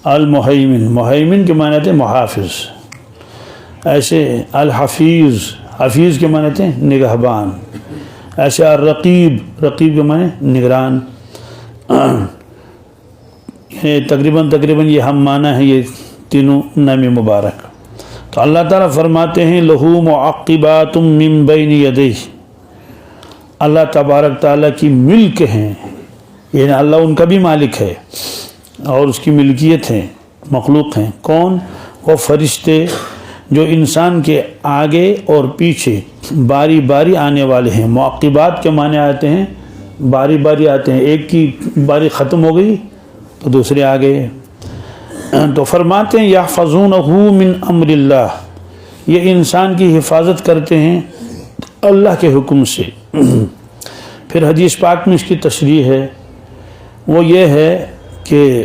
المہیمن، مہیمن کے معنی تھے محافظ، ایسے الحفیظ، حفیظ کے معنی تھے نگہبان، ایسے الرقیب، رقیب کے معنی نگران۔ تقریباً یہ ہم معنی ہیں یہ تینوں نام مبارک۔ تو اللہ تعالیٰ فرماتے ہیں لہو معقبات من بین یدیہ، اللہ تبارک تعالیٰ کی ملک ہیں، یعنی اللہ ان کا بھی مالک ہے اور اس کی ملکیت ہے، مخلوق ہیں۔ کون؟ وہ فرشتے جو انسان کے آگے اور پیچھے باری باری آنے والے ہیں۔ معقبات کے معنی آتے ہیں باری باری آتے ہیں، ایک کی باری ختم ہو گئی تو دوسرے آ گئے۔ تو فرماتے ہیں یحفظونہ من امر اللہ، یہ انسان کی حفاظت کرتے ہیں اللہ کے حکم سے۔ پھر حدیث پاک میں اس کی تشریح ہے، وہ یہ ہے کہ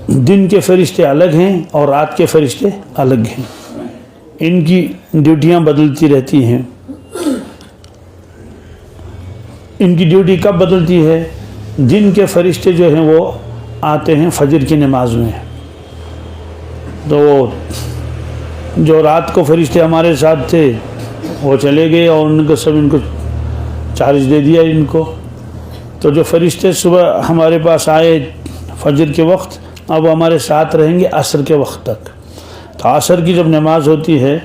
دن کے فرشتے الگ ہیں اور رات کے فرشتے الگ ہیں، ان کی ڈیوٹیاں بدلتی رہتی ہیں۔ ان کی ڈیوٹی کب بدلتی ہے؟ دن کے فرشتے جو ہیں وہ آتے ہیں فجر کی نماز میں، تو جو رات کو فرشتے ہمارے ساتھ تھے وہ چلے گئے اور ان کو چارج دے دیا ان کو۔ تو جو فرشتے صبح ہمارے پاس آئے فجر کے وقت، اب ہمارے ساتھ رہیں گے عصر کے وقت تک۔ تو عصر کی جب نماز ہوتی ہے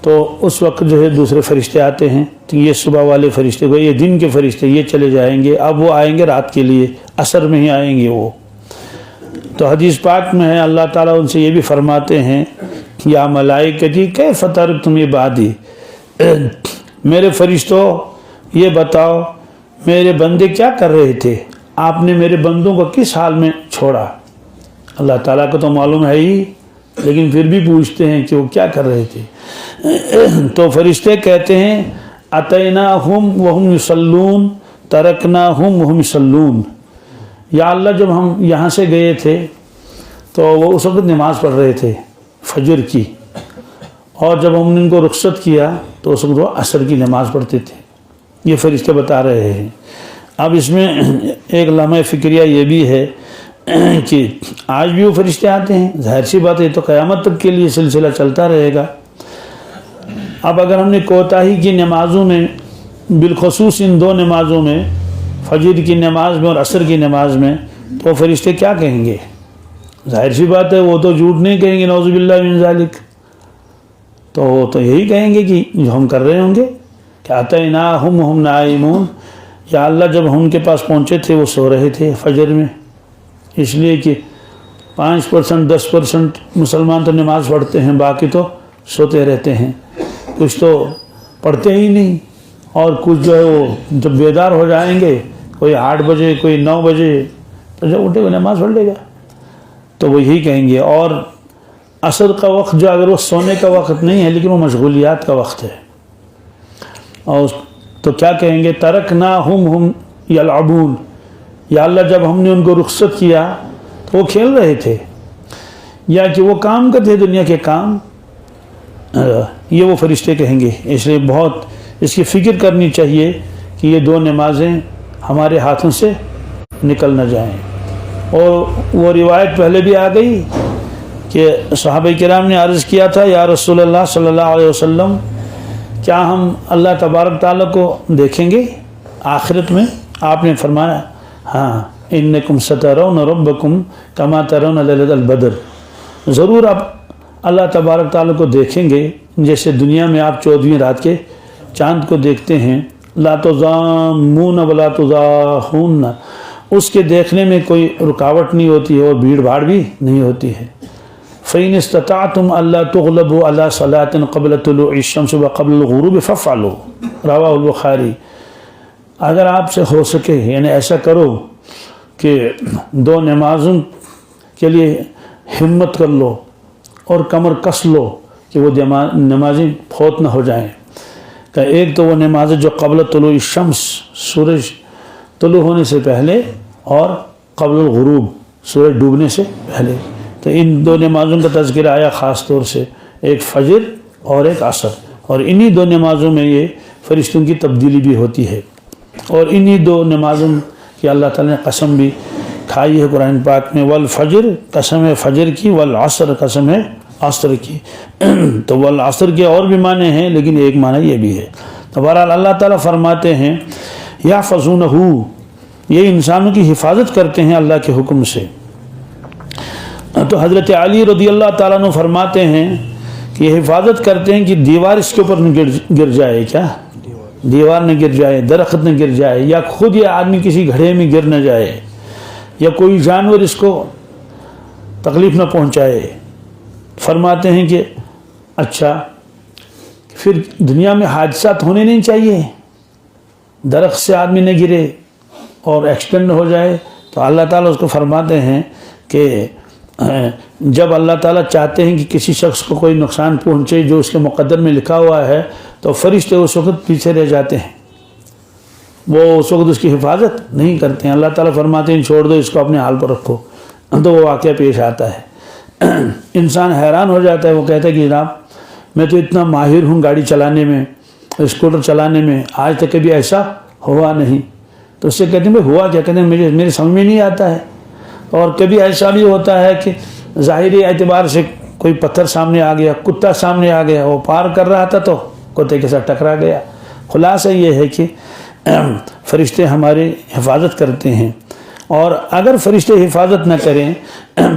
تو اس وقت جو ہے دوسرے فرشتے آتے ہیں، تو یہ صبح والے فرشتے کو، یہ دن کے فرشتے یہ چلے جائیں گے، اب وہ آئیں گے رات کے لیے، عصر میں ہی آئیں گے وہ۔ تو حدیث پاک میں ہے اللہ تعالیٰ ان سے یہ بھی فرماتے ہیں یا ملائکتی کیف ترکتم عبادی، میرے فرشتوں یہ بتاؤ میرے بندے کیا کر رہے تھے، آپ نے میرے بندوں کو کس حال میں چھوڑا۔ اللہ تعالیٰ کو تو معلوم ہے ہی، لیکن پھر بھی پوچھتے ہیں کہ وہ کیا کر رہے تھے۔ تو فرشتے کہتے ہیں اتیناہم وہم یصلون ترکناہم وہم یصلون، یا اللہ جب ہم یہاں سے گئے تھے تو وہ اس وقت نماز پڑھ رہے تھے فجر کی، اور جب ہم نے ان کو رخصت کیا تو اس وقت وہ عصر کی نماز پڑھتے تھے۔ یہ فرشتے بتا رہے ہیں۔ اب اس میں ایک لمحہ فکریہ یہ بھی ہے کہ آج بھی وہ فرشتے آتے ہیں، ظاہر سی بات ہے، تو قیامت تک کے لیے سلسلہ چلتا رہے گا۔ اب اگر ہم نے کوتاہی کی نمازوں میں، بالخصوص ان دو نمازوں میں، فجر کی نماز میں اور عصر کی نماز میں، تو فرشتے کیا کہیں گے؟ ظاہر سی بات ہے وہ تو جھوٹ نہیں کہیں گے، نعوذ باللہ من ذالک، تو وہ تو یہی کہیں گے کہ جو ہم کر رہے ہوں گے کہ اتیناہم وہم نائمون، یا اللہ جب ہم ان کے پاس پہنچے تھے وہ سو رہے تھے فجر میں، اس لیے کہ 5% 10% مسلمان تو نماز پڑھتے ہیں، باقی تو سوتے رہتے ہیں، کچھ تو پڑھتے ہی نہیں، اور کچھ جو ہے وہ جب بیدار ہو جائیں گے، کوئی 8 بجے کوئی 9 بجے، تو جب اٹھے وہ نماز پڑھ لے گا، تو وہ یہی کہیں گے۔ اور عصر کا وقت جو اگر وہ سونے کا وقت نہیں ہے لیکن وہ مشغولیات کا وقت ہے، اور تو کیا کہیں گے؟ ترکناہم ہم یلعبون، یا اللہ جب ہم نے ان کو رخصت کیا تو وہ کھیل رہے تھے، یا کہ وہ کام کرتے دنیا کے کام، یہ وہ فرشتے کہیں گے۔ اس لیے بہت اس کی فکر کرنی چاہیے کہ یہ دو نمازیں ہمارے ہاتھوں سے نکل نہ جائیں۔ اور وہ روایت پہلے بھی آ گئی کہ صحابہ کرام نے عرض کیا تھا یا رسول اللہ صلی اللہ علیہ وسلم، کیا ہم اللہ تبارک تعالیٰ کو دیکھیں گے آخرت میں؟ آپ نے فرمایا ہاں، انکم سترون ربکم کما ترون لیلۃ البدر، ضرور آپ اللہ تبارک تعالیٰ کو دیکھیں گے جیسے دنیا میں آپ 14ویں رات کے چاند کو دیکھتے ہیں۔ لا تضامون ولا تضاحون، اس کے دیکھنے میں کوئی رکاوٹ نہیں ہوتی ہے اور بھیڑ بھاڑ بھی نہیں ہوتی ہے۔ فَإِنِ اسْتَطَعْتُمْ أَلَّا تُغْلَبُوا عَلَى صَلَاةٍ قَبْلَ طُلُوعِ الشَّمْسِ وَقَبْلَ الْغُرُوبِ فَافْعَلُوا، رواہ البخاری۔ اگر آپ سے ہو سکے یعنی ایسا کرو کہ دو نمازوں کے لیے ہمت کر لو اور کمر کس لو کہ وہ نمازیں فوت نہ ہو جائیں، کہ ایک تو وہ نمازیں جو قبل طلوع الشمس، سورج طلوع ہونے سے پہلے، اور قبل الغروب، سورج ڈوبنے سے پہلے، تو ان دو نمازوں کا تذکرہ آیا خاص طور سے، ایک فجر اور ایک عصر، اور انہی دو نمازوں میں یہ فرشتوں کی تبدیلی بھی ہوتی ہے، اور انہی دو نمازوں کی اللہ تعالیٰ نے قسم بھی کھائی ہے قرآن پاک میں، والفجر قسم ہے فجر کی، والعصر قسم ہے عصر کی۔ تو والعصر کے اور بھی معنی ہیں، لیکن ایک معنی یہ بھی ہے۔ تو بہرحال اللہ تعالیٰ فرماتے ہیں یحفظونہ، یہ انسانوں کی حفاظت کرتے ہیں اللہ کے حکم سے۔ تو حضرت علی رضی اللہ تعالیٰ عنہ فرماتے ہیں کہ یہ حفاظت کرتے ہیں کہ دیوار اس کے اوپر نہ گر جائے، کیا دیوار نہ گر جائے، درخت نہ گر جائے، یا خود یہ آدمی کسی گڑھے میں گر نہ جائے، یا کوئی جانور اس کو تکلیف نہ پہنچائے۔ فرماتے ہیں کہ اچھا پھر دنیا میں حادثات ہونے نہیں چاہیے، درخت سے آدمی نہ گرے اور ایکسیڈنٹ ہو جائے۔ تو اللہ تعالیٰ اس کو فرماتے ہیں کہ جب اللہ تعالیٰ چاہتے ہیں کہ کسی شخص کو کوئی نقصان پہنچے جو اس کے مقدر میں لکھا ہوا ہے، تو فرشتے اس وقت پیچھے رہ جاتے ہیں، وہ اس وقت اس کی حفاظت نہیں کرتے ہیں۔ اللہ تعالیٰ فرماتے ہیں چھوڑ دو اس کو، اپنے حال پر رکھو۔ تو وہ واقعہ پیش آتا ہے، انسان حیران ہو جاتا ہے، وہ کہتا ہے کہ جناب میں تو اتنا ماہر ہوں گاڑی چلانے میں، اسکوٹر چلانے میں، آج تک کبھی ایسا ہوا نہیں۔ تو اس سے کہتے ہیں بھائی ہوا کیا؟ کہتے ہیں میرے سمجھ میں نہیں آتا ہے۔ اور کبھی ایسا بھی ہوتا ہے کہ ظاہری اعتبار سے کوئی پتھر سامنے آ گیا، کتا سامنے آ گیا، وہ پار کر رہا تھا تو کتے کے ساتھ ٹکرا گیا۔ خلاصہ یہ ہے کہ فرشتے ہماری حفاظت کرتے ہیں، اور اگر فرشتے حفاظت نہ کریں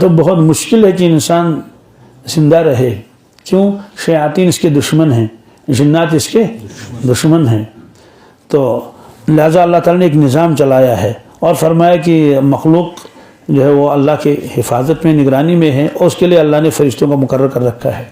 تو بہت مشکل ہے کہ انسان زندہ رہے۔ کیوں؟ شیاطین اس کے دشمن ہیں، جنات اس کے دشمن ہیں۔ تو لہذا اللہ تعالیٰ نے ایک نظام چلایا ہے اور فرمایا کہ مخلوق جو ہے وہ اللہ کے حفاظت میں، نگرانی میں ہے، اور اس کے لیے اللہ نے فرشتوں کو مقرر کر رکھا ہے۔